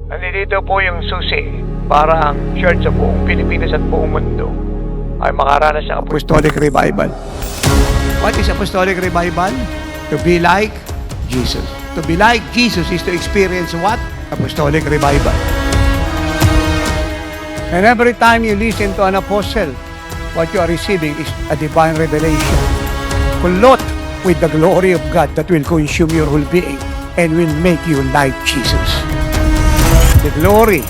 Nandito po yung susi para ang church sa buong Pilipinas at buong mundo ay makaranas ng apostolic revival. What is apostolic revival? To be like Jesus. To be like Jesus is to experience what? Apostolic revival. And every time you listen to an apostle, what you are receiving is a divine revelation. Kulot with the glory of God that will consume your whole being and will make you like Jesus. The glory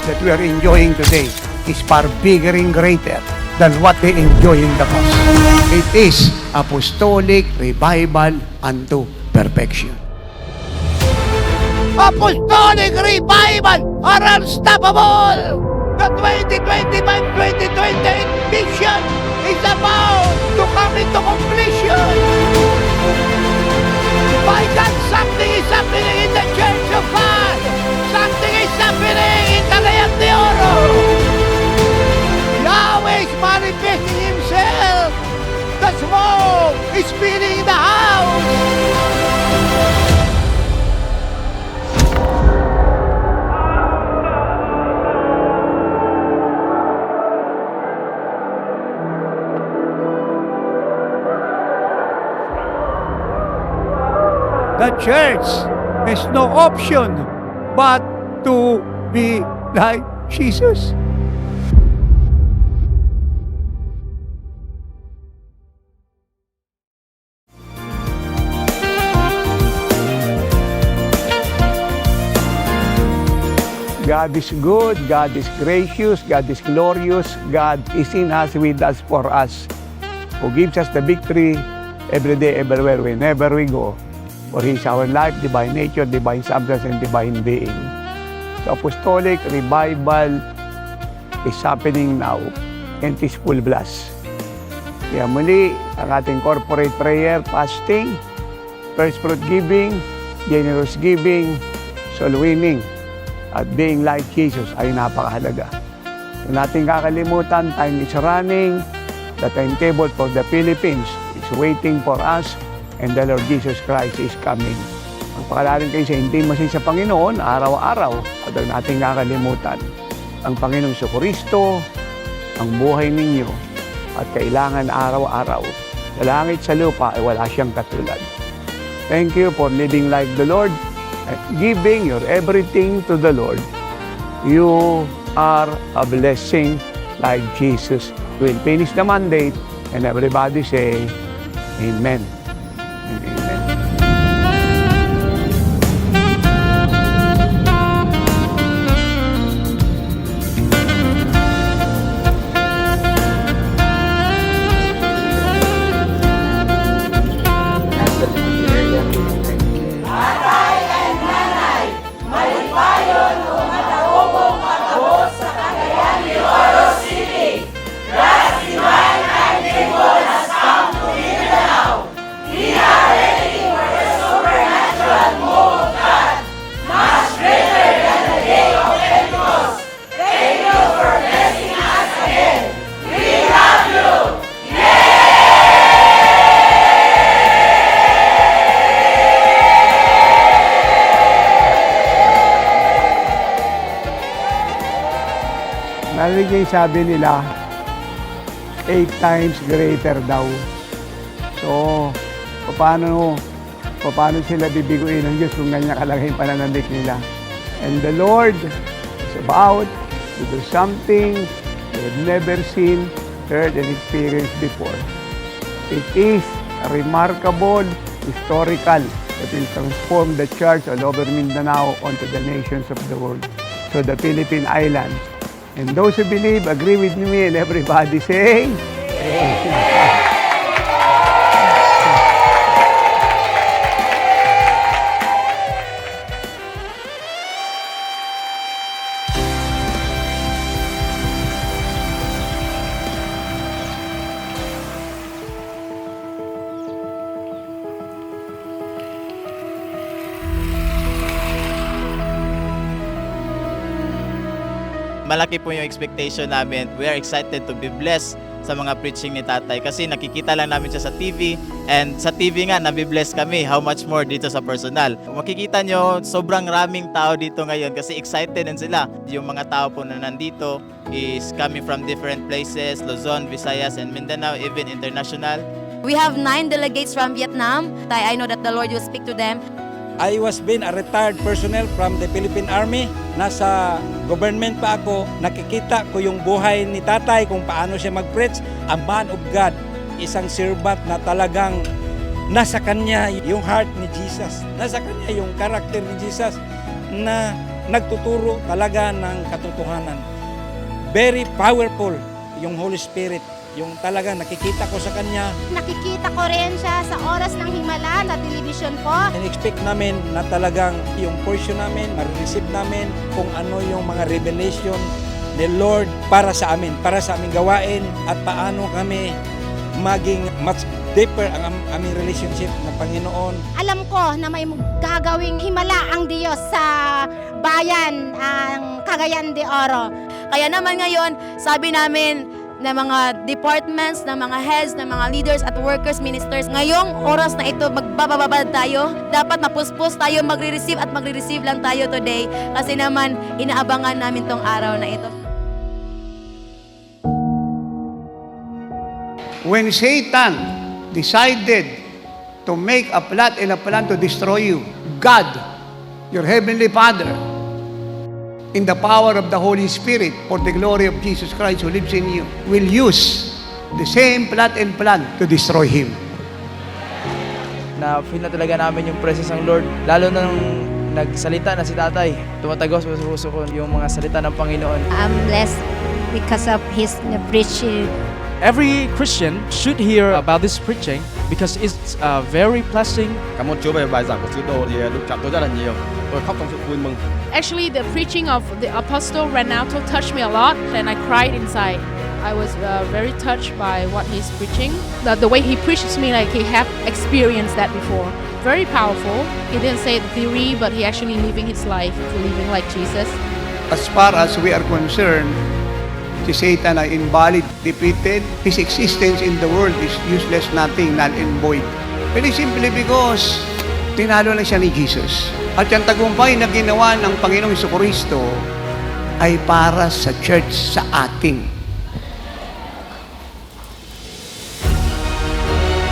that we are enjoying today is far bigger and greater than what they enjoy in the past. It is apostolic revival unto perfection. Apostolic revival are unstoppable! The 2025-2028 vision is about to come into completion! My God, something is happening in the Church of God! Something is happening in Cagayan de Oro! Yahweh is manifesting Himself! The smoke is filling the house! The church has no option but to be like Jesus. God is good, God is gracious, God is glorious, God is in us, with us, for us, who gives us the victory every day, everywhere, whenever we go. For He is our life, divine nature, divine substance, and divine being. So apostolic revival is happening now and it is full blast. Kaya muli, ang ating corporate prayer, fasting, first fruit giving, generous giving, soul winning, at being like Jesus ay napakahalaga. Kung natin kakalimutan, time is running, the timetable for the Philippines is waiting for us, and the Lord Jesus Christ is coming. Magpakalarin kayo sa intimacy sa Panginoon, araw-araw, at huwag natin kakalimutan ang Panginoong Jesucristo, ang buhay ninyo, at kailangan araw-araw. Sa langit, sa lupa, ay wala siyang katulad. Thank you for living like the Lord, and giving your everything to the Lord. You are a blessing like Jesus. We'll finish the mandate, and everybody say, Amen. Amen. Narinig niyo yung sabi nila, 8 times greater daw. So, paano sila bibiguin ng Diyos kung ganyan kalaki yung pananabik nila? And the Lord is about to do something they have never seen, heard, and experienced before. It is a remarkable, historical, that will transform the church all over Mindanao onto the nations of the world. So the Philippine Islands. And those who believe, agree with me, and everybody say, Amen. Malaki po yung expectation namin. We are excited to be blessed sa mga preaching ni tatay kasi nakikita lang namin siya sa TV, and sa TV nga nabibless kami, how much more dito sa personal. Makikita nyo sobrang raming tao dito ngayon kasi excited din sila. Yung mga tao po na nandito is coming from different places, Luzon, Visayas, and Mindanao, even international. We have 9 delegates from Vietnam. I know that the Lord will speak to them. I was been a retired personnel from the Philippine Army. Nasa government pa ako, nakikita ko yung buhay ni tatay kung paano siya mag-preach. A man of God, isang servant na talagang nasa kanya yung heart ni Jesus. Nasa kanya yung karakter ni Jesus na nagtuturo talaga ng katotohanan. Very powerful yung Holy Spirit. Yung talagang nakikita ko sa kanya. Nakikita ko rin siya sa Oras ng Himala sa television po. In-expect namin na talagang yung portion namin, ma-receive namin kung ano yung mga revelation ni Lord para sa aming gawain at paano kami maging much deeper ang aming relationship na Panginoon. Alam ko na may gagawing himala ang Diyos sa bayan ang Cagayan de Oro. Kaya naman ngayon, sabi namin na mga departments, na mga heads, na mga leaders at workers, ministers, ngayong oras na ito, magbababad tayo. Dapat mapuspos tayo, magre-receive at magre-receive lang tayo today kasi naman inaabangan namin tong araw na ito. When Satan decided to make a plot and a plan to destroy you, God, your Heavenly Father, in the power of the Holy Spirit, for the glory of Jesus Christ who lives in you, will use the same plot and plan to destroy him. Na-feel na talaga namin yung presence ng Lord. Lalo na nung nagsalita na si tatay. Tumatagos sa puso ko yung mga salita ng Panginoon. I'm blessed because of his preaching. Every Christian should hear about this preaching because it's very blessing. Cảm ơn Chúa về bài giảng của sứ đồ thì được chạm tôi rất là nhiều. Tôi khóc trong sự vui mừng. Actually, the preaching of the Apostle Renato touched me a lot, and I cried inside. I was very touched by what he's preaching. The way he preaches me like he have experienced that before. Very powerful. He didn't say the theory, but he actually living his life, living like Jesus. As far as we are concerned, si Satan ay invalid, defeated. His existence in the world is useless, nothing, null and void. Very simply because tinalo na siya ni Jesus. At yung tagumpay na ginawa ng Panginoong Jesucristo ay para sa church, sa atin.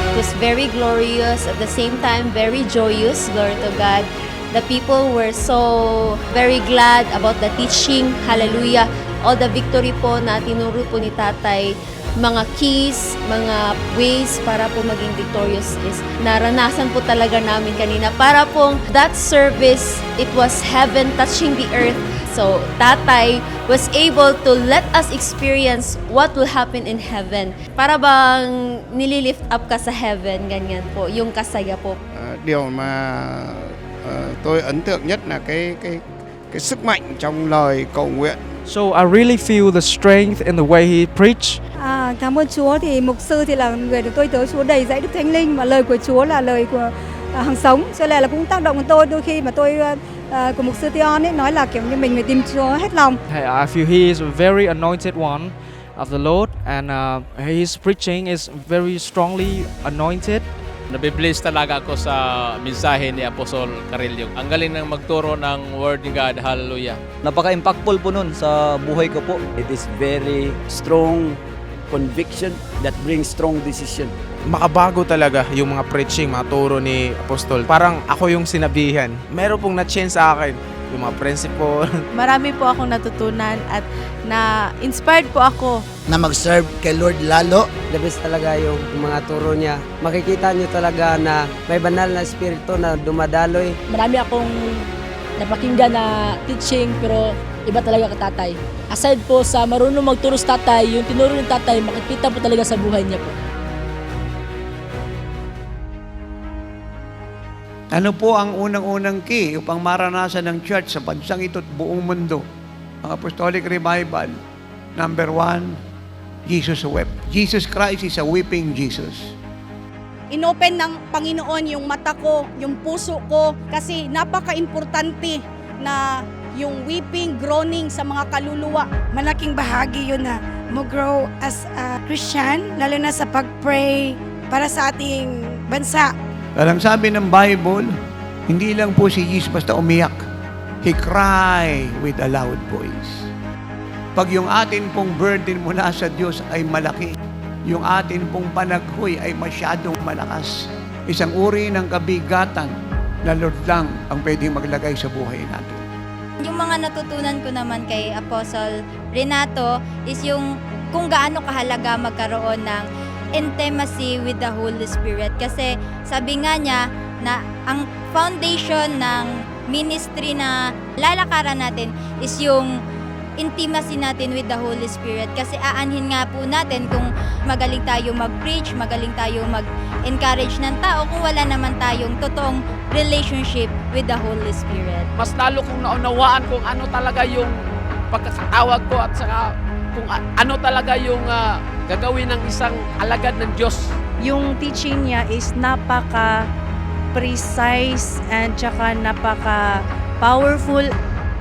It was very glorious, at the same time very joyous, glory to God. The people were so very glad about the teaching, hallelujah. All the victory po na tinuro po ni tatay, mga keys, mga ways para po maging victorious is naranasan po talaga namin kanina. Para pong that service, it was heaven touching the earth. So, tatay was able to let us experience what will happen in heaven. Para bang nililift up ka sa heaven, ganyan po, yung kasaya po. Điều mà tôi ấn tượng nhất là cái sức mạnh trong lời cầu nguyện. So I really feel the strength in the way he preached. Cảm ơn Chúa, thì mục sư thì là người được tôi tới Chúa đầy dẫy Đức Thánh Linh, mà lời của Chúa là lời của hàng sống, cho nên là cũng tác động đến tôi. Đôi khi mà tôi của mục sư Tion ấy nói là kiểu như mình phải tìm Chúa hết lòng. I feel he is a very anointed one of the Lord, and his preaching is very strongly anointed. Nabibless talaga ako sa mensahe ni Apostol Carillo. Ang galing ng magturo ng Word ni God. Hallelujah. Napaka-impactful po nun sa buhay ko po. It is very strong conviction that brings strong decision. Makabago talaga yung mga preaching, mga turo ni Apostol. Parang ako yung sinabihan. Meron pong na-change sa akin yung mga principle. Marami po akong natutunan at na-inspired po ako na mag-serve kay Lord lalo. The best talaga yung mga turo niya. Makikita niyo talaga na may banal na espiritu na dumadaloy. Marami akong napakinggan na teaching, pero iba talaga ka tatay. Aside po sa marunong magturo sa tatay, yung tinuro ng tatay, makikita po talaga sa buhay niya po. Ano po ang unang-unang key upang maranasan ng church sa bansang ito at buong mundo? Ang Apostolic Revival, number 1, Jesus wept. Jesus Christ is a weeping Jesus. Inopen ng Panginoon yung mata ko, yung puso ko, kasi napaka-importante na yung weeping, groaning sa mga kaluluwa. Malaking bahagi yun na mag-grow as a Christian, lalo na sa pag-pray para sa ating bansa. Alang sabi ng Bible, hindi lang po si Jesus basta umiyak. He cried with a loud voice. Pag yung atin pong burden mula sa Diyos ay malaki, yung atin pong panaghoy ay masyadong malakas, isang uri ng kabigatan na Lord lang ang pwedeng maglagay sa buhay natin. Yung mga natutunan ko naman kay Apostle Renato is yung kung gaano kahalaga magkaroon ng intimacy with the Holy Spirit. Kasi sabi nga niya na ang foundation ng ministry na lalakaran natin is yung intimacy natin with the Holy Spirit. Kasi aanhin nga po natin kung magaling tayo mag-preach, magaling tayo mag-encourage ng tao kung wala naman tayong totoong relationship with the Holy Spirit. Mas lalo kong naunawaan kung ano talaga yung pagkakatawag ko at saka kung ano talaga yung gagawin ng isang alagad ng Diyos. Yung teaching niya is napaka-precise and tsaka napaka-powerful.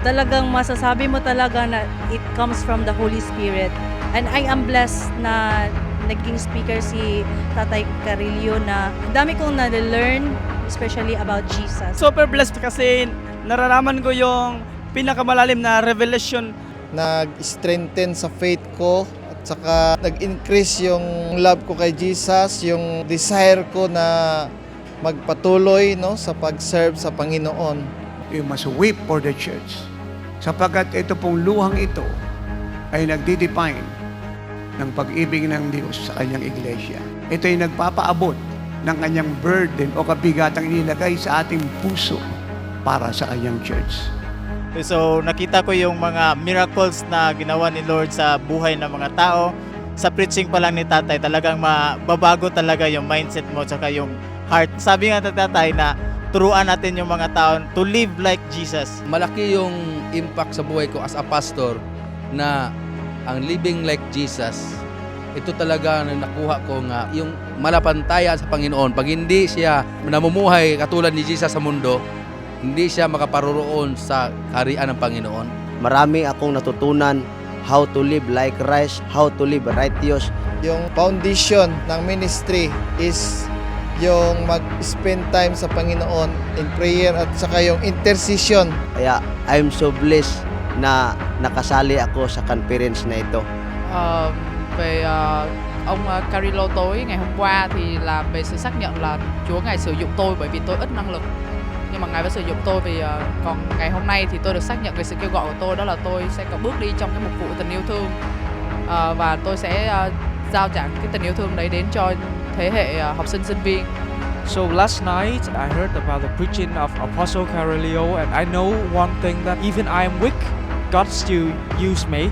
Talagang masasabi mo talaga na it comes from the Holy Spirit. And I am blessed na naging speaker si Tatay Carillo na dami kong na-learn, especially about Jesus. Super blessed kasi nararaman ko yung pinakamalalim na revelation. Nag-strengthen sa faith ko at saka nag-increase yung love ko kay Jesus, yung desire ko na magpatuloy sa pag-serve sa Panginoon. You must weep for the church. Sapagkat ito pong luhang ito ay nagdi-define ng pag-ibig ng Diyos sa kanyang iglesia. Ito ay nagpapaabot ng kanyang burden o kabigatang inilagay sa ating puso para sa kanyang church. So nakita ko yung mga miracles na ginawa ni Lord sa buhay ng mga tao. Sa preaching pa lang ni Tatay, talagang mababago talaga yung mindset mo tsaka yung heart. Sabi nga ni Tatay na turuan natin yung mga tao to live like Jesus. Malaki yung impact sa buhay ko as a pastor na ang living like Jesus. Ito talaga na nakuha ko nga yung malapantayan sa Panginoon. Pag hindi siya namumuhay katulad ni Jesus sa mundo, hindi siya makaparoroon sa kaharian ng Panginoon. Marami akong natutunan how to live like Christ, how to live righteous. Yung foundation ng ministry is yung mag-spend time sa Panginoon in prayer at saka yung intercession. Kaya I'm so blessed na nakasali ako sa conference na ito. Về ông Carillo tối ngày hôm qua thì làm về sự xác nhận là Chúa Ngài sử dụng tôi bởi vì tôi ít năng lực. Nhưng mà Ngài vẫn sử dụng tôi vì còn ngày hôm nay thì tôi được xác nhận về sự kêu gọi của tôi, đó là tôi sẽ có bước đi trong cái mục vụ tình yêu thương. Và tôi sẽ giao trả cái tình yêu thương đấy đến cho thế hệ học sinh sinh viên. So last night I heard about the preaching of Apostle Carillo, and I know one thing, that even I am weak, God still use me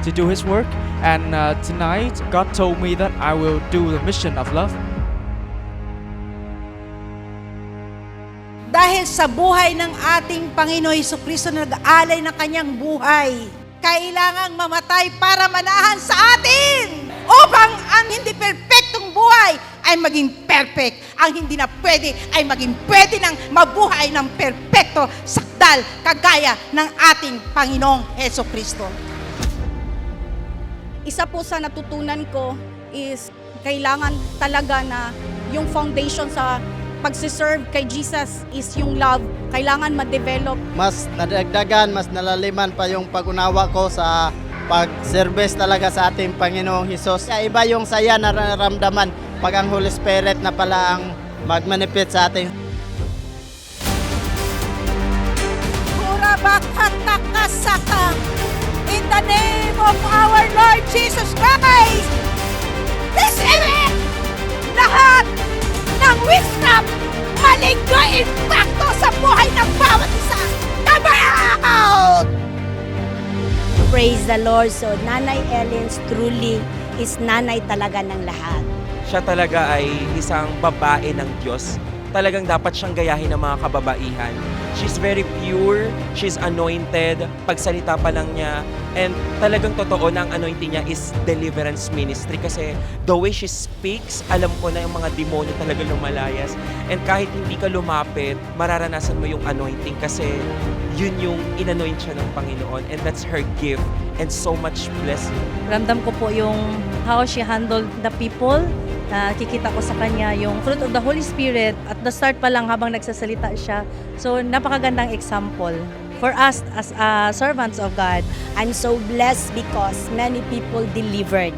to do His work. And tonight God told me that I will do the mission of love. Dahil sa buhay ng ating Panginoon Jesucristo na nag-aalay ng kanyang buhay, kailangang mamatay para manahan sa atin upang ang hindi perpektong buhay ay maging perfect. Ang hindi na pwede ay maging pwede ng mabuhay ng perpekto sakdal kagaya ng ating Panginoong Jesucristo. Isa po sa natutunan ko is kailangan talaga na yung foundation sa pagsiserve kay Jesus is yung love. Kailangan ma-develop. Mas nadagdagan, mas nalaliman pa yung pag-unawa ko sa pag-service talaga sa ating Panginoong Hesus. Iba yung saya na nararamdaman pag ang Holy Spirit na pala ang magmanipit sa ating. Kurabakatakasakang in the name of our Lord Jesus Christ, receive it! Lahat ng witchcraft, maligno impacto sa buhay ng bawat isa. Come out! Praise the Lord. So, Nanay Ellen truly is nanay talaga ng lahat. Siya talaga ay isang babae ng Diyos. Talagang dapat siyang gayahin ng mga kababaihan. She's very pure, she's anointed, pagsalita pa lang niya, and talagang totoo na ang anointing niya is deliverance ministry kasi the way she speaks, alam ko na yung mga demonyo talaga lumalayas. And kahit hindi ka lumapit, mararanasan mo yung anointing kasi yun yung inanoint siya ng Panginoon, and that's her gift, and so much blessing. Ramdam ko po yung how she handled the people. Nakikita ko sa kanya yung fruit of the Holy Spirit at the start pa lang habang nagsasalita siya. So, napakagandang example for us as servants of God. I'm so blessed because many people delivered.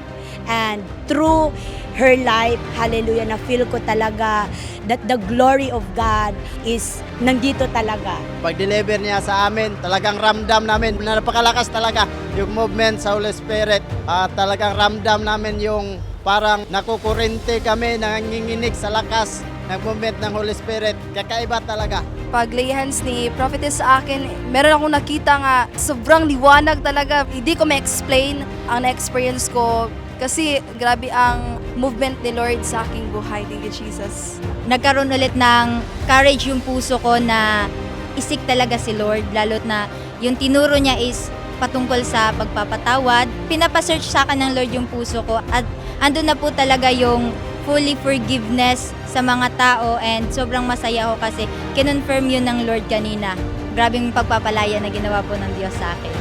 And through her life, hallelujah, na-feel ko talaga that the glory of God is nandito talaga. Pag-deliver niya sa amin, talagang ramdam namin na napakalakas talaga yung movement sa Holy Spirit. Talagang ramdam namin yung parang nakukurente kami, nanginginig sa lakas ng movement ng Holy Spirit. Kakaiba talaga. Pag lay hands ni Prophetess sa akin, meron akong nakita nga sobrang liwanag talaga. Hindi ko ma-explain ang na-experience ko kasi grabe ang movement ni Lord sa aking buhay. Thank you, Jesus. Nagkaroon ulit ng courage yung puso ko na isik talaga si Lord, lalo't na yung tinuro niya is patungkol sa pagpapatawad. Pinapasearch sa akin ng Lord yung puso ko at andun na po talaga yung fully forgiveness sa mga tao, and sobrang masaya ako kasi kinonfirm yun ng Lord kanina. Grabing pagpapalaya na ginawa po ng Diyos sa akin.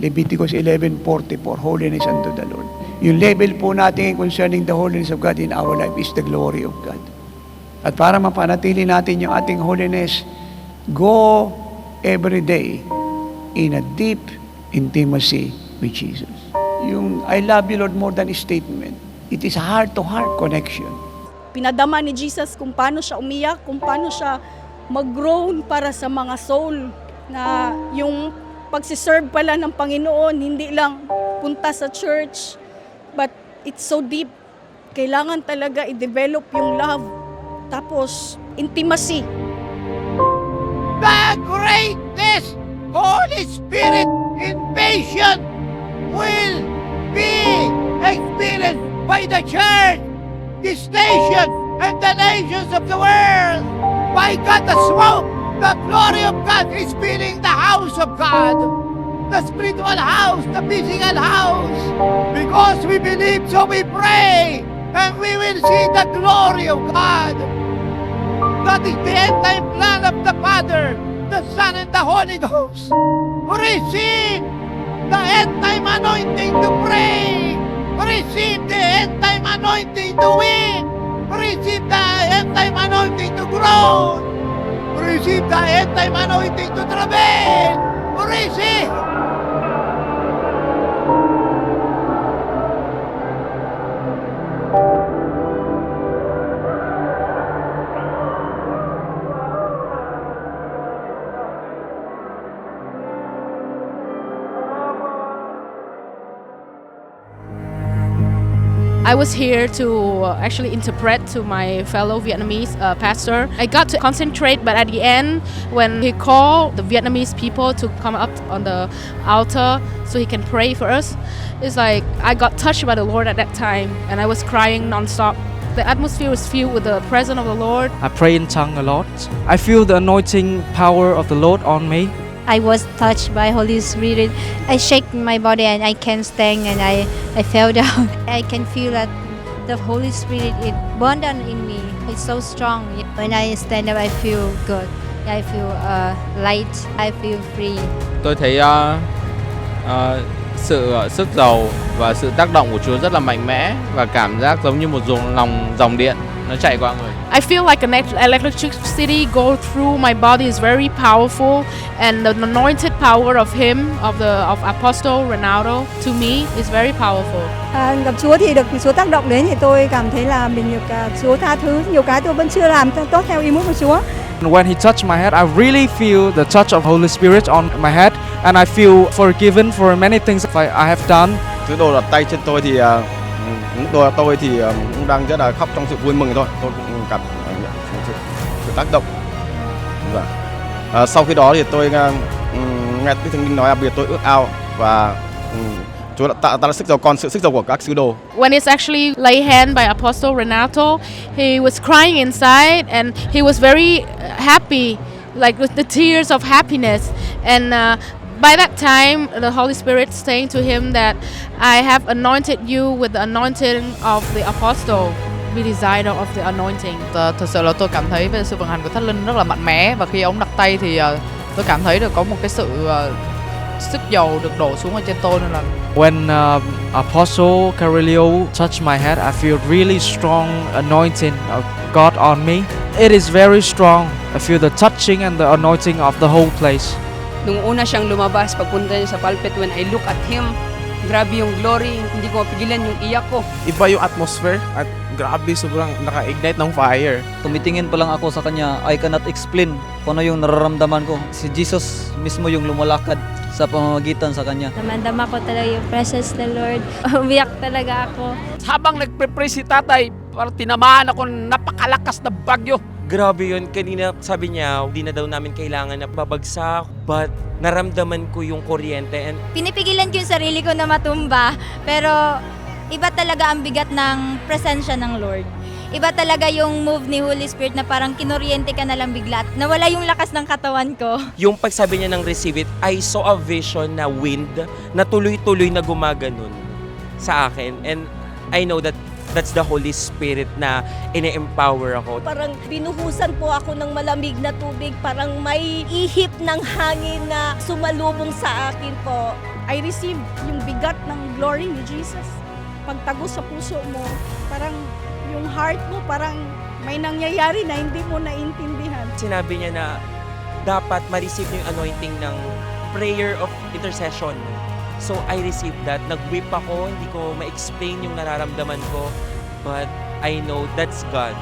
Leviticus 11:44, holiness unto the Lord. Yung level po natin concerning the holiness of God in our life is the glory of God. At para mapanatili natin yung ating holiness, go every day in a deep intimacy with Jesus. Yung I love you, Lord, more than a statement. It is a heart-to-heart connection. Pinadama ni Jesus kung paano siya umiyak, kung paano siya mag-groan para sa mga soul, na yung pagsiserve pala ng Panginoon, hindi lang punta sa church, but it's so deep. Kailangan talaga i-develop yung love. Tapos, intimacy. The greatest Holy Spirit invasion will be experienced by the church, this nation, and the nations of the world. By God, the smoke, the glory of God is filling the house of God, the spiritual house, the physical house. Because we believe, so we pray, and we will see the glory of God. That is the end-time plan of the Father, the Son, and the Holy Ghost. Receive the end-time anointing to pray. Receive the end-time anointing to weep. Receive the end-time anointing to grow. Receive the end-time anointing to travail. Receive. I was here to actually interpret to my fellow Vietnamese pastor. I got to concentrate, but at the end, when he called the Vietnamese people to come up on the altar so he can pray for us, it's like I got touched by the Lord at that time, and I was crying nonstop. The atmosphere was filled with the presence of the Lord. I pray in tongue a lot. I feel the anointing power of the Lord on me. I was touched by Holy Spirit. I shake my body and I can't stand, and I fell down. I can feel that the Holy Spirit is born down in me. It's so strong. When I stand up, I feel good. I feel light. I feel free. Tôi thấy sự sức giàu và sự tác động của Chúa rất là mạnh mẽ, và cảm giác giống như một dòng điện nó chạy qua người. I feel like an electricity go through my body is very powerful, and the anointed power of him, of Apostle Ronaldo, to me is very powerful. Gặp Chúa thì được Chúa tác động đến, thì tôi cảm thấy là mình được Chúa tha thứ. Nhiều cái tôi vẫn chưa làm tốt theo ý muốn của Chúa. When he touched my head, I really feel the touch of Holy Spirit on my head, and I feel forgiven for many things I have done. Thứ đồ đặt tay trên tôi thì tôi cũng đang rất là khóc trong sự vui mừng thôi. Tôi cũng cảm nhận sự tác động. Sau khi đó thì tôi nghe Đức Thánh Linh nói, bây giờ tôi ước ao và Chúa đã ta là sức giàu con sự sức giàu của các sứ đồ. When it's actually lay hand by Apostle Renato, he was crying inside and he was very happy, like with the tears of happiness. And by that time, the Holy Spirit saying to him that I have anointed you with the anointing of the apostle. Be desire of the anointing. Thật sự là tôi cảm thấy về sự vận hành của Thánh Linh rất là mạnh mẽ, và khi ông đặt tay thì tôi cảm thấy được có một cái sự sức dầu được đổ xuống ở trên tôi, nên là When Apostle Carolio touched my head, I feel really strong anointing of God on me. It is very strong. I feel the touching and the anointing of the whole place. Nung una siyang lumabas, pagpunta niya sa pulpit, when I look at him, grabe yung glory, hindi ko mapigilan yung iyak ko. Iba yung atmosphere at grabe, sobrang naka-ignite ng fire. Tumitingin pa lang ako sa kanya, I cannot explain kung ano yung nararamdaman ko. Si Jesus mismo yung lumalakad sa pamamagitan sa kanya. Damandama ko talaga yung presence ng Lord. Umiyak talaga ako. Habang nagpre-pray si tatay, parang tinamaan ako ng napakalakas na bagyo. Grabe yun. Kanina sabi niya, hindi na daw namin kailangan na babagsak. But naramdaman ko yung kuryente. And Pinipigilan ko yung sarili ko na matumba. Pero iba talaga ang bigat ng presensya ng Lord. Iba talaga yung move ni Holy Spirit na parang kinuryente ka na lang bigla. Nawala yung lakas ng katawan ko. yung pagsabi niya ng receive it, I saw a vision na wind na tuloy-tuloy na gumaganon sa akin. And I know that that's the Holy Spirit na ine-empower ako. Parang binuhusan po ako ng malamig na tubig, parang may ihip ng hangin na sumalubong sa akin po. I receive yung bigat ng glory ni Jesus. Pagtago sa puso mo, parang yung heart mo, parang may nangyayari na hindi mo naintindihan. Sinabi niya na dapat ma-receive yung anointing ng prayer of intercession. So I received that. Nag-weep ako, hindi ko ma-explain yung nararamdaman ko. But I know that's God.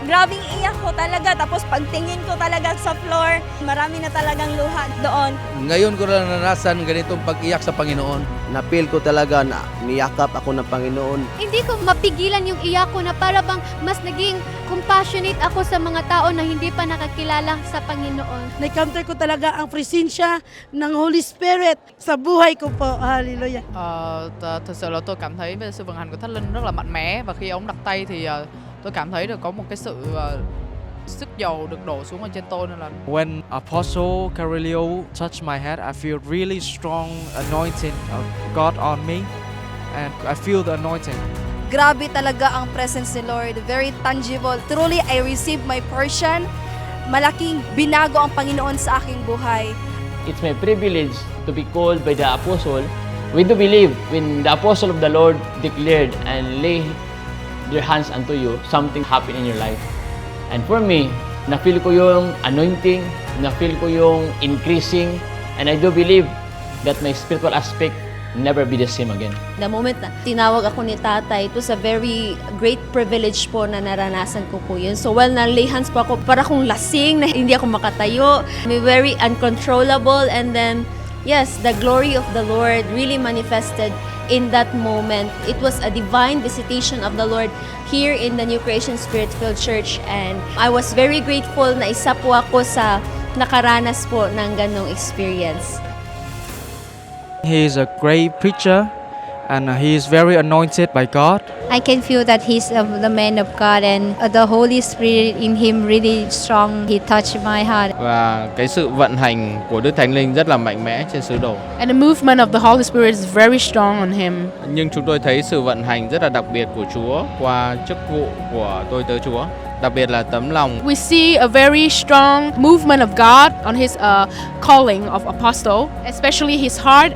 Grabing iyak ko talaga, tapos pagtingin ko talaga sa floor, marami na talagang luha doon. Ngayon ko na naranasan ganitong pag-iyak sa Panginoon. Na-feel ko talaga na niyakap ako ng Panginoon. Hindi ko mapigilan yung iyak ko na para bang mas naging compassionate ako sa mga tao na hindi pa nakakilala sa Panginoon. Na-encounter ko talaga ang presensya ng Holy Spirit sa buhay ko po. Hallelujah. Thật sự là tôi cảm thấy về sự vận hành của Thánh Linh rất là mạnh mẽ, và khi ông đặt tay thì tôi cảm thấy được có một cái sự sức dầu được đổ xuống ở trên tôi, nên là When Apostle Carolio touched my head, I feel really strong anointing of God on me, and I feel the anointing. Grabe talaga ang presence ni Lord. Very tangible. Truly, I received my portion. Malaking binago ang Panginoon sa aking buhay. It's my privilege to be called by the apostle. We do believe when the apostle of the Lord declared and lay their hands unto you, something happened in your life. And for me, na-feel ko yung anointing, na-feel ko yung increasing, and I do believe that my spiritual aspect never be the same again. The moment na tinawag ako ni tatay, it was a very great privilege po na naranasan ko po yun. So while na-lay hands po ako, para akong lasing na hindi ako makatayo. Very uncontrollable, and then yes, the glory of the Lord really manifested in that moment. It was a divine visitation of the Lord here in the New Creation Spirit-Filled Church, and I was very grateful na isa po ako sa nakaranas po ng ganong experience. He is a great preacher, and he is very anointed by God. I can feel that he's the man of God, and the Holy Spirit in him really strong. He touched my heart. Và cái sự vận hành của Đức Thánh Linh rất là mạnh mẽ trên sứ đồ. And the movement of the Holy Spirit is very strong on him. Nhưng chúng tôi thấy sự vận hành rất là đặc biệt của Chúa qua chức vụ của tôi tớ Chúa. Đặc biệt là tấm lòng. We see a very strong movement of God on his calling of apostle, especially his heart.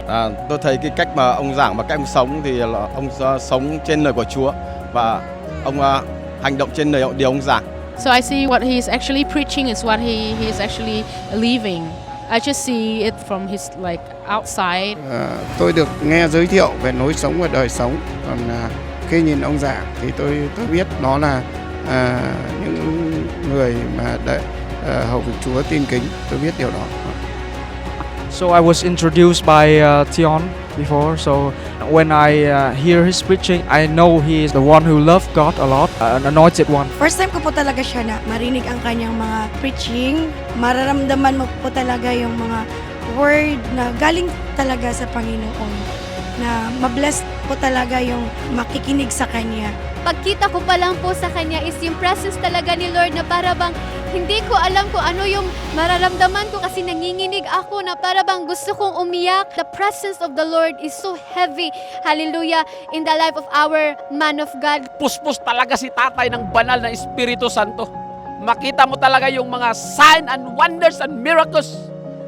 Tôi thấy cái cách mà ông giảng và cách ông sống thì là ông sống trên lời của Chúa và ông hành động trên lời điều ông giảng. So I see what he's actually preaching is what he is actually living. I just see it from his like outside. Tôi được nghe giới thiệu về lối sống và đời sống, còn khi nhìn ông giảng thì tôi biết nó là những người mà hầu việc Chúa tin kính. Tôi biết điều đó. So I was introduced by Tion before, so when I hear his preaching, I know he is the one who loved God a lot, an anointed one. First time ko po talaga siya na marinig ang kanyang mga preaching. Mararamdaman mo po talaga yung mga word na galing talaga sa Panginoon. na mabless po talaga yung makikinig sa Kanya. Pagkita ko pa lang po sa kanya is yung presence talaga ni Lord na para bang hindi ko alam kung ano yung mararamdaman ko kasi nanginginig ako na para bang gusto kong umiyak. The presence of the Lord is so heavy, hallelujah, in the life of our man of God. Puspos talaga si tatay ng banal na Espiritu Santo. Makita mo talaga yung mga sign and wonders and miracles.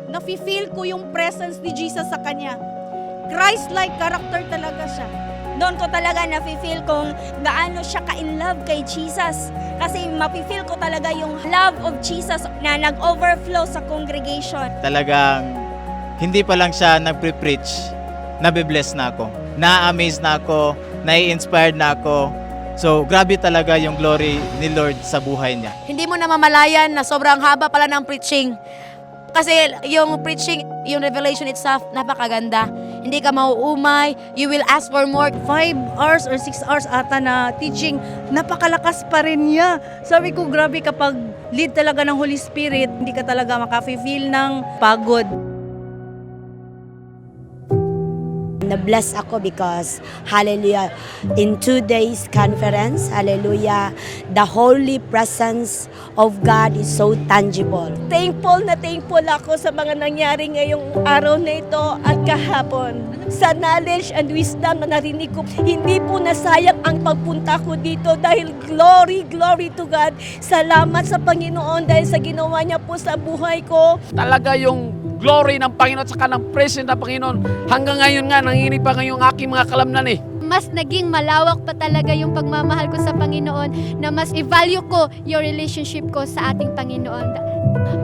Nafe-feel ko yung presence ni Jesus sa kanya. Christ-like character talaga siya. Doon ko talaga nafe-feel kung gaano siya ka-in love kay Jesus. Kasi mafe-feel ko talaga yung love of Jesus na nag-overflow sa congregation. Talagang hindi pa lang siya nagpre-preach, nabibless na ako. Na-amaze na ako, nai-inspired na ako. So, grabe talaga yung glory ni Lord sa buhay niya. Hindi mo namamalayan na sobrang haba pala ng preaching. Kasi yung preaching, yung revelation itself, napakaganda. Hindi ka mauumay, you will ask for more. 5 hours or 6 hours ata na teaching, napakalakas pa rin niya. Sabi ko, grabe kapag lead talaga ng Holy Spirit, hindi ka talaga makafe-feel ng pagod. Na-bless ako because, hallelujah, in 2 days conference, hallelujah, the holy presence of God is so tangible. Thankful na thankful ako sa mga nangyari ngayong araw na ito at kahapon. Sa knowledge and wisdom na narinig ko, hindi po nasayang ang pagpunta ko dito dahil glory, glory to God. Salamat sa Panginoon dahil sa ginawa niya po sa buhay ko. Talaga yung glory ng Panginoon at saka ng presence ng Panginoon. Hanggang ngayon nga, nanginginig pa ngayong aking mga kalamnan eh. Mas naging malawak pa talaga yung pagmamahal ko sa Panginoon na mas i-value ko yung relationship ko sa ating Panginoon.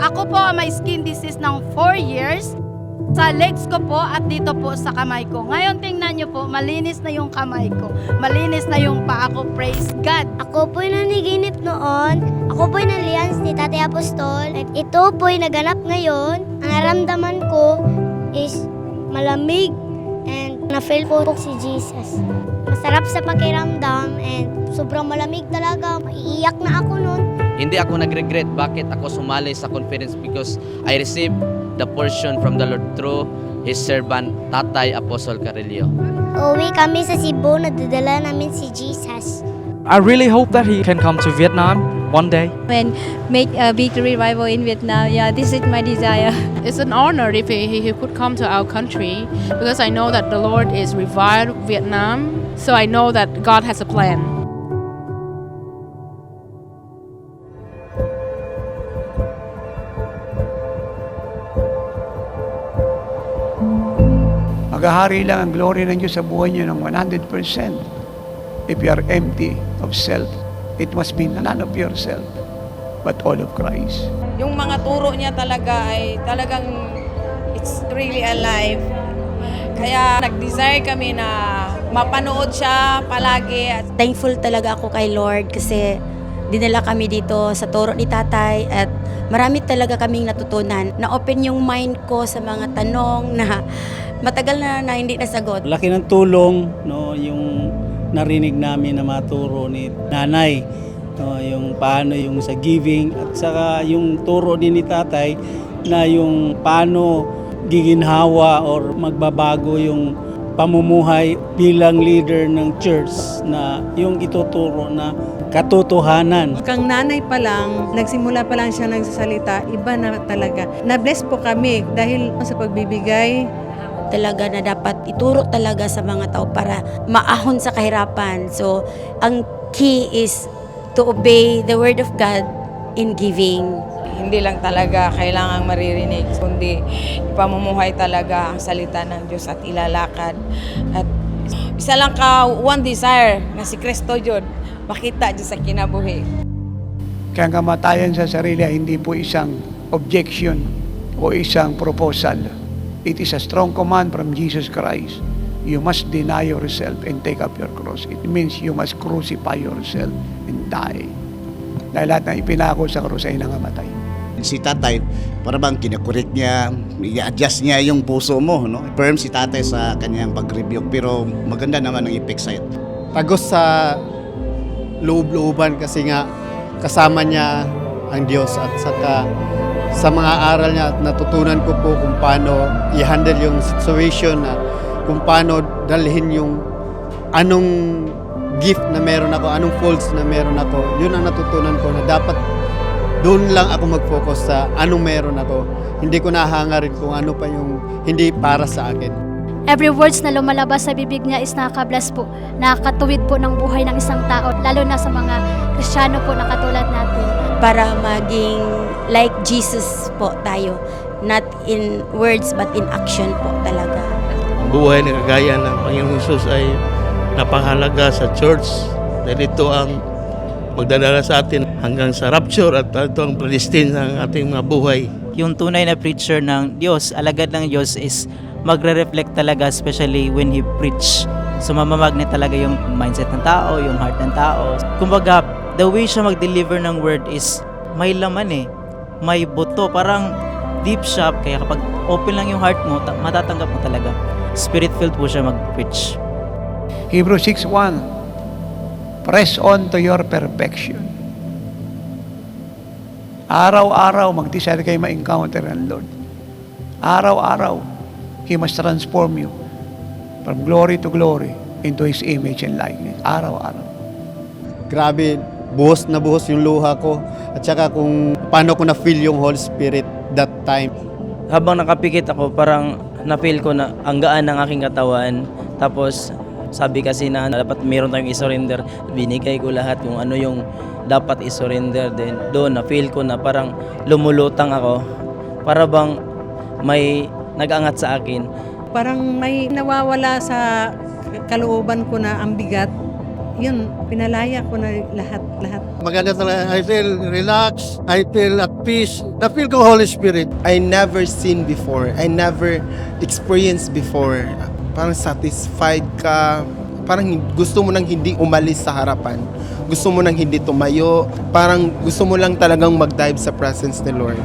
Ako po may skin disease ng 4 years. Sa legs ko po at dito po sa kamay ko. Ngayon tingnan nyo po, malinis na yung kamay ko. Malinis na yung paa ko. Praise God. Ako po'y naniginip noon. Ako po'y nalians ni Tatay Apostol. At ito po'y naganap ngayon. Ang naramdaman ko is malamig and na-feel ko si Jesus. Masarap sa pakiramdam and sobrang malamig talaga. Maiiyak na ako noon. Hindi ako nag-regret bakit ako sumali sa conference because I received the portion from the Lord through His servant, Tatay Apostol Carrillo. Uwi kami sa Cebu, nadadala namin si Jesus. I really hope that he can come to Vietnam one day. And make a big revival in Vietnam. Yeah, this is my desire. It's an honor if he could come to our country because I know that the Lord is revived Vietnam. So I know that God has a plan. Maghahari lang ang glory ng Diyos sa buhay niyo ng 100%. If you are empty of self, it must be none of yourself, but all of Christ. Yung mga turo niya talaga ay talagang it's really alive. Kaya nag-desire kami na mapanood siya palagi. Thankful talaga ako kay Lord kasi dinala kami dito sa turo ni Tatay at marami talaga kaming natutunan. Na-open yung mind ko sa mga tanong na matagal na hindi nasagot. Laki ng tulong, no, yung narinig namin na maturo ni Nanay, no, yung paano yung sa giving at saka yung turo din ni Tatay na yung paano giginhawa or magbabago yung pamumuhay bilang leader ng church na yung ituturo na katotohanan. Kang nanay pa lang, nagsimula pa lang siya nagsasalita, iba na talaga. Na-bless po kami dahil sa pagbibigay. Talaga na dapat ituro talaga sa mga tao para maahon sa kahirapan. So, ang key is to obey the word of God in giving. Hindi lang talaga kailangang maririnig, kundi ipamumuhay talaga ang salita ng Diyos at ilalakad. At isa lang ka, one desire na si Kristo Diyod, makita dyan sa kinabuhi. Kaya ang kamatayan sa sarili ay hindi po isang objection o isang proposal. It is a strong command from Jesus Christ. You must deny yourself and take up your cross. It means you must crucify yourself and die. Dahil lahat na ipinako sa krus ay nangamatay. Si Tatay, para bang kinakorek niya, i-adjust niya yung puso mo, no? Firm si Tatay sa kanyang pag-rebuke, pero maganda naman ang effect sa'yo. Tagos sa loob-looban kasi nga kasama niya ang Diyos at saka sa mga aral niya at natutunan ko po kung paano i-handle yung situation na kung paano dalhin yung anong gift na meron ako, anong faults na meron ako. Yun ang natutunan ko na dapat doon lang ako mag-focus sa anong meron ako. Hindi ko nahangarin kung ano pa yung hindi para sa akin. Every words na lumalabas sa bibig niya is nakaka-bless po, nakakatuwid po ng buhay ng isang tao, lalo na sa mga Kristiyano po na katulad natin. Para maging like Jesus po tayo, not in words but in action po talaga. Ang buhay na kagaya ng Panginoong Hesus ay napakahalaga sa church dahil ito ang magdadala sa atin hanggang sa rapture at ito ang predestined ng ating mga buhay. Yung tunay na preacher ng Diyos, alagad ng Diyos is magre-reflect talaga, especially when he preach. So mamamagnet talaga yung mindset ng tao, yung heart ng tao. Kumbaga, the way siya mag-deliver ng word is may laman may buto, parang deep siya. Kaya kapag open lang yung heart mo, matatanggap mo talaga. Spirit-filled po siya mag-preach. Hebrews 6:1, press on to your perfection. Araw-araw, mag-decide kayo ma-encounter ng Lord. Araw-araw, He must transform you from glory to glory into His image and likeness. Araw-araw. Grabe, buhos na buhos yung luha ko. At saka kung paano ko na-feel yung Holy Spirit that time. Habang nakapikit ako, parang na-feel ko na ang gaan ng aking katawan. Tapos, sabi kasi na dapat meron tayong i-surrender. Binigay ko lahat kung ano yung dapat i-surrender. Then, doon na-feel ko na parang lumulutang ako. Para bang may nag-angat sa akin. Parang may nawawala sa kalooban ko na ang bigat. Yun, pinalaya ko na lahat. Maganda talaga. I feel relaxed. I feel at peace. Na-feel ko Holy Spirit. I never seen before. I never experienced before. Parang satisfied ka. Parang gusto mo nang hindi umalis sa harapan. Gusto mo nang hindi tumayo. Parang gusto mo lang talagang mag-dive sa presence ni Lord.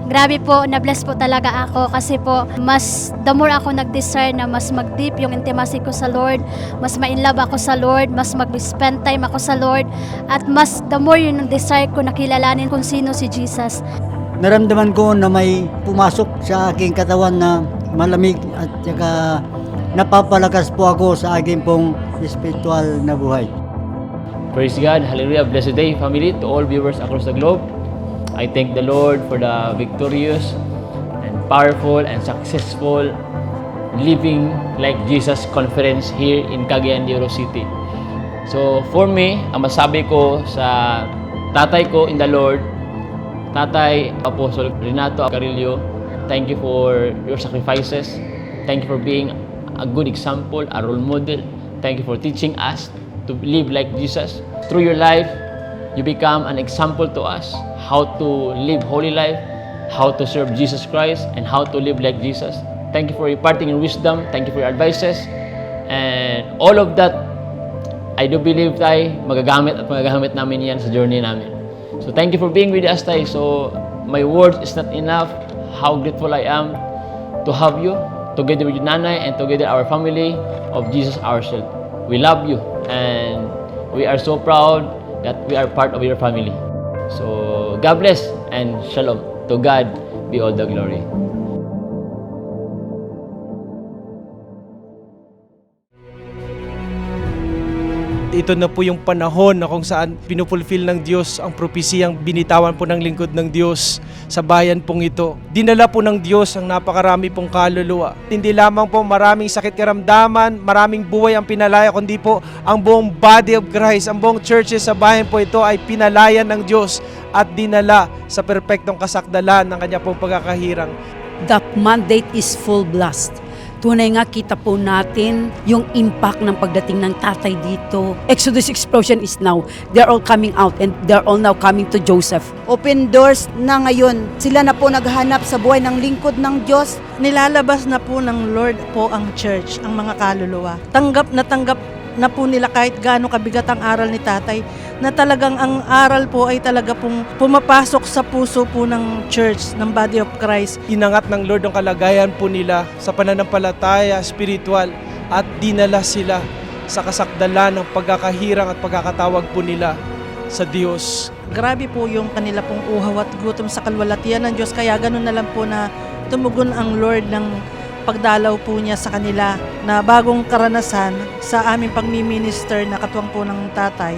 Grabe po, na-bless po talaga ako kasi po the more ako nag-desire na mas mag-deep yung intimacy ko sa Lord, mas ma-inlove ako sa Lord, mas mag-spend time ako sa Lord, at mas the more yung desire ko na kilalanin kung sino si Jesus. Naramdaman ko na may pumasok sa aking katawan na malamig at saka napapalakas po ako sa aking pong spiritual na buhay. Praise God, hallelujah, blessed day family to all viewers across the globe. I thank the Lord for the victorious and powerful and successful Living Like Jesus conference here in Cagayan de Oro City. So for me, ang masabi ko sa tatay ko in the Lord, Tatay Apostle Renato Carillo, thank you for your sacrifices. Thank you for being a good example, a role model. Thank you for teaching us to live like Jesus. Through your life, you become an example to us how to live holy life, how to serve Jesus Christ, and how to live like Jesus. Thank you for imparting your wisdom. Thank you for your advices. And all of that, I do believe, Tay, magagamit namin yan sa journey namin. So thank you for being with us, Tay. So my words is not enough how grateful I am to have you, together with your nanay and together our family of Jesus ourselves. We love you and we are so proud that we are part of your family. So God bless and shalom. To God be all the glory. Ito na po yung panahon na kung saan pinupulfill ng Diyos ang propesiyang binitawan po ng lingkod ng Diyos sa bayan pong ito. Dinala po ng Diyos ang napakarami pong kaluluwa. Hindi lamang po maraming sakit karamdaman, maraming buhay ang pinalaya, kundi po ang buong body of Christ, ang buong churches sa bayan po ito ay pinalayan ng Diyos at dinala sa perpektong kasakdalan ng kanya pong pagkakahirang. The mandate is full blast. Tunay nga kita po natin yung impact ng pagdating ng tatay dito. Exodus explosion is now. They're all coming out and they're all now coming to Joseph. Open doors na ngayon. Sila na po naghahanap sa buhay ng lingkod ng Diyos. Nilalabas na po ng Lord po ang church, ang mga kaluluwa. Tanggap na po nila kahit gaano kabigat ang aral ni tatay, na talagang ang aral po ay talaga pong pumapasok sa puso po ng church, ng body of Christ. Inangat ng Lord ang kalagayan po nila sa pananampalataya, spiritual, at dinala sila sa kasakdalan ng pagkakahirang at pagkakatawag po nila sa Diyos. Grabe po yung kanila pong uhaw at gutom sa kalwalatian ng Diyos, kaya ganun na lang po na tumugon ang Lord ng pagdalaw po niya sa kanila na bagong karanasan sa aming pagmi-minister na katuwang po ng tatay.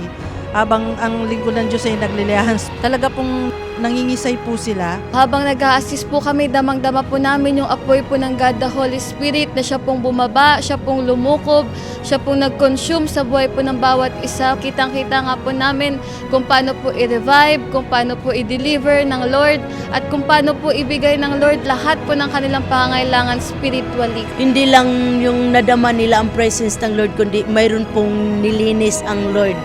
Habang ang lingkod ng Diyos ay naglilihans, talaga pong nangingisay po sila. Habang nag-a-assist po kami, damang-dama po namin yung apoy po ng God the Holy Spirit na siya pong bumaba, siya pong lumukob, siya pong nag-consume sa buhay po ng bawat isa. Kitang-kita nga po namin kung paano po i-revive, kung paano po i-deliver ng Lord, at kung paano po ibigay ng Lord lahat po ng kanilang pangangailangan spiritually. Hindi lang yung nadama nila ang presence ng Lord, kundi mayroon pong nilinis ang Lord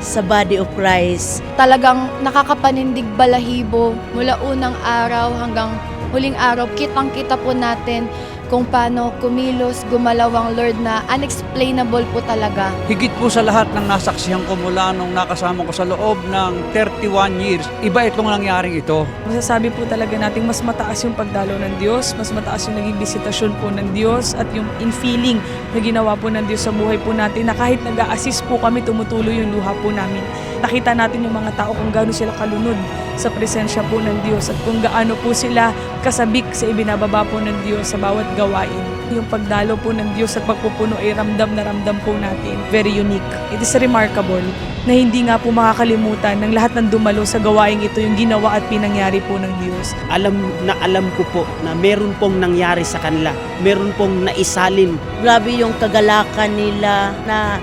sa body of Christ. Talagang nakakapanindig balahibo mula unang araw hanggang huling araw. Kitang-kita po natin kung paano kumilos, gumalaw ang Lord na unexplainable po talaga. Higit po sa lahat ng nasaksihan ko mula nung nakasama ko sa loob ng 31 years, iba itong nangyaring ito. Masasabi po talaga natin mas mataas yung pagdalo ng Diyos, mas mataas yung naging bisitasyon po ng Diyos at yung infilling na ginawa po ng Diyos sa buhay po natin na kahit nag-a-assist po kami, tumutuloy yung luha po namin. Nakita natin yung mga tao kung gaano sila kalunod sa presensya po ng Diyos at kung gaano po sila kasabik sa ibinababa po ng Diyos sa bawat gawain. Yung pagdalo po ng Diyos at pagpupuno ay ramdam na ramdam po natin. Very unique. It is remarkable na hindi nga po makakalimutan ng lahat ng dumalo sa gawain ito yung ginawa at pinangyari po ng Diyos. Alam ko po na meron pong nangyari sa kanila. Meron pong naisalin. Grabe yung kagalakan nila na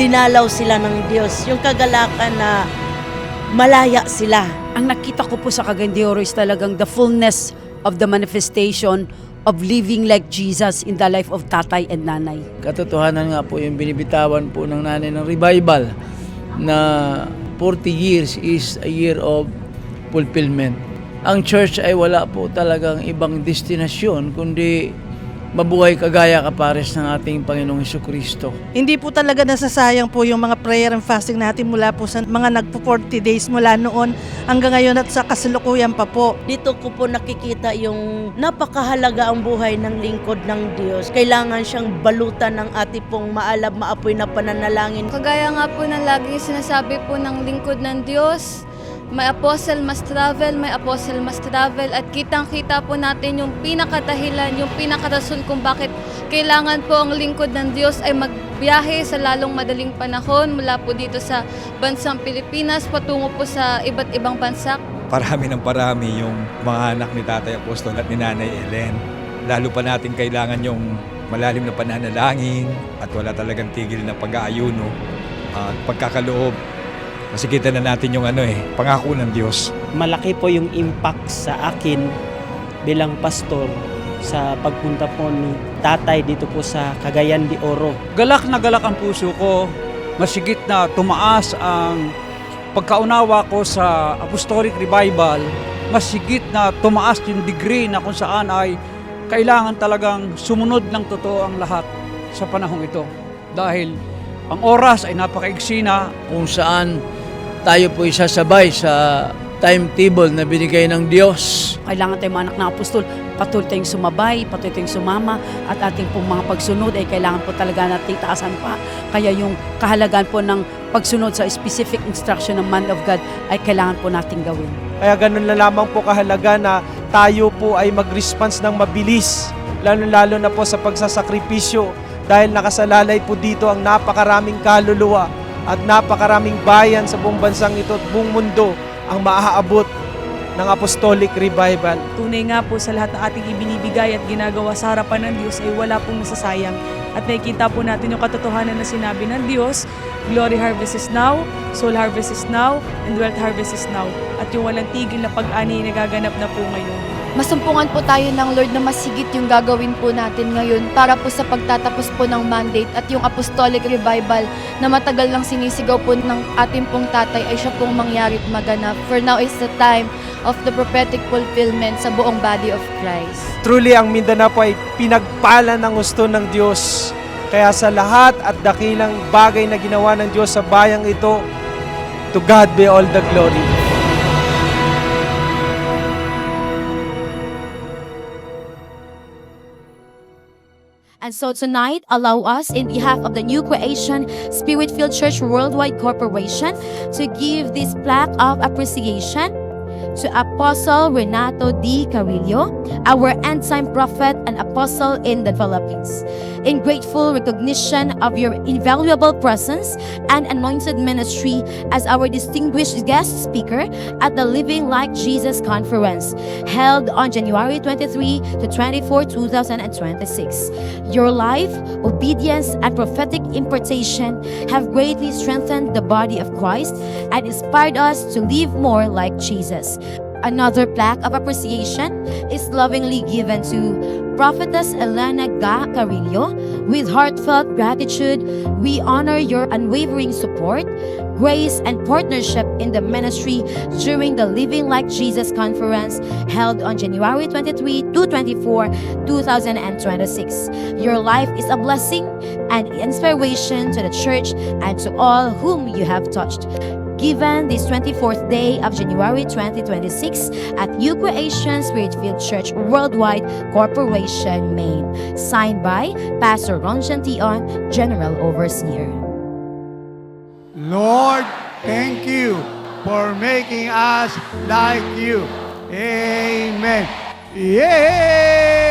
dinalaw sila ng Diyos. Yung kagalakan na malaya sila. Ang nakita ko po sa Cagayan de Oro is talagang the fullness of the manifestation of living like Jesus in the life of tatay and nanay. Katotohanan nga po yung binibitawan po ng nanay ng revival na 40 years is a year of fulfillment. Ang church ay wala po talagang ibang destinasyon kundi mabuhay kagaya kapares ng ating Panginoong Hesukristo. Hindi po talaga nasasayang po yung mga prayer and fasting natin mula po sa mga nagpo-40 days mula noon hanggang ngayon at sa kasalukuyan pa po. Dito ko po nakikita yung napakahalaga ang buhay ng lingkod ng Diyos. Kailangan siyang balutan ng ating pong maalab, maapoy na pananalangin. Kagaya nga po ng laging sinasabi po ng lingkod ng Diyos, may apostle must travel, may apostle must travel, at kitang-kita po natin yung pinakadahilan, yung pinakarason kung bakit kailangan po ang lingkod ng Diyos ay magbiyahe sa lalong madaling panahon mula po dito sa bansang Pilipinas patungo po sa iba't ibang bansa. Parami ng parami yung mga anak ni Tatay Apostol at ni Nanay Ellen. Lalo pa natin kailangan yung malalim na pananalangin at wala talagang tigil na pag-aayuno at pagkakaloob. Masikita na natin yung pangako ng Diyos. Malaki po yung impact sa akin bilang pastor sa pagpunta po ni tatay dito po sa Cagayan de Oro. Galak na galak ang puso ko, masigit na tumaas ang pagkaunawa ko sa Apostolic Revival, masigit na tumaas yung degree na kung saan ay kailangan talagang sumunod ng totoo ang lahat sa panahong ito. Dahil ang oras ay napakaigsi na kung saan tayo po isasabay sa timetable na binigay ng Diyos. Kailangan tayong mga anak ng apostol, patuloy tayong sumabay, patuloy tayong sumama, at ating pong mga pagsunod ay kailangan po talaga nating taasan pa. Kaya yung kahalagaan po ng pagsunod sa specific instruction ng man of God ay kailangan po nating gawin. Kaya ganun na lamang po kahalaga na tayo po ay mag-response ng mabilis, lalo-lalo na po sa pagsasakripisyo, dahil nakasalalay po dito ang napakaraming kaluluwa at napakaraming bayan sa buong bansang ito at buong mundo ang maaabot ng Apostolic Revival. Tunay nga po sa lahat ng ating ibinibigay at ginagawa sa harapan ng Diyos ay wala pong nasasayang. At nakikita po natin yung katotohanan na sinabi ng Diyos, glory harvest is now, soul harvest is now, and wealth harvest is now. At yung walang tigil na pag-ani ay nagaganap na po ngayon. Masumpungan po tayo ng Lord na masigit yung gagawin po natin ngayon para po sa pagtatapos po ng mandate at yung apostolic revival na matagal lang sinisigaw po ng ating pong tatay ay siya pong mangyari at maganap. For now is the time of the prophetic fulfillment sa buong body of Christ. Truly, ang Mindanao po ay pinagpala ng gusto ng Diyos. Kaya sa lahat at dakilang bagay na ginawa ng Diyos sa bayang ito, to God be all the glory. And so tonight, allow us, in behalf of the New Creation Spirit-Filled Church Worldwide Corporation, to give this plaque of appreciation to Apostle Renato D. Carillo, our end-time prophet and apostle in the Philippines. In grateful recognition of your invaluable presence and anointed ministry as our distinguished guest speaker at the Living Like Jesus Conference, held on January 23 to 24, 2026. Your life, obedience, and prophetic impartation have greatly strengthened the body of Christ and inspired us to live more like Jesus. Another plaque of appreciation is lovingly given to Prophetess Elena Ga Carillo. With heartfelt gratitude, we honor your unwavering support, grace, and partnership in the ministry during the Living Like Jesus Conference held on January 23 to 24, 2026. Your life is a blessing and inspiration to the church and to all whom you have touched. Given this 24th day of January 2026 at New Creation Spirit-Filled Church Worldwide Corporation, Maine. Signed by Pastor Ron Gention, General Overseer. Lord, thank you for making us like you. Amen. Yay!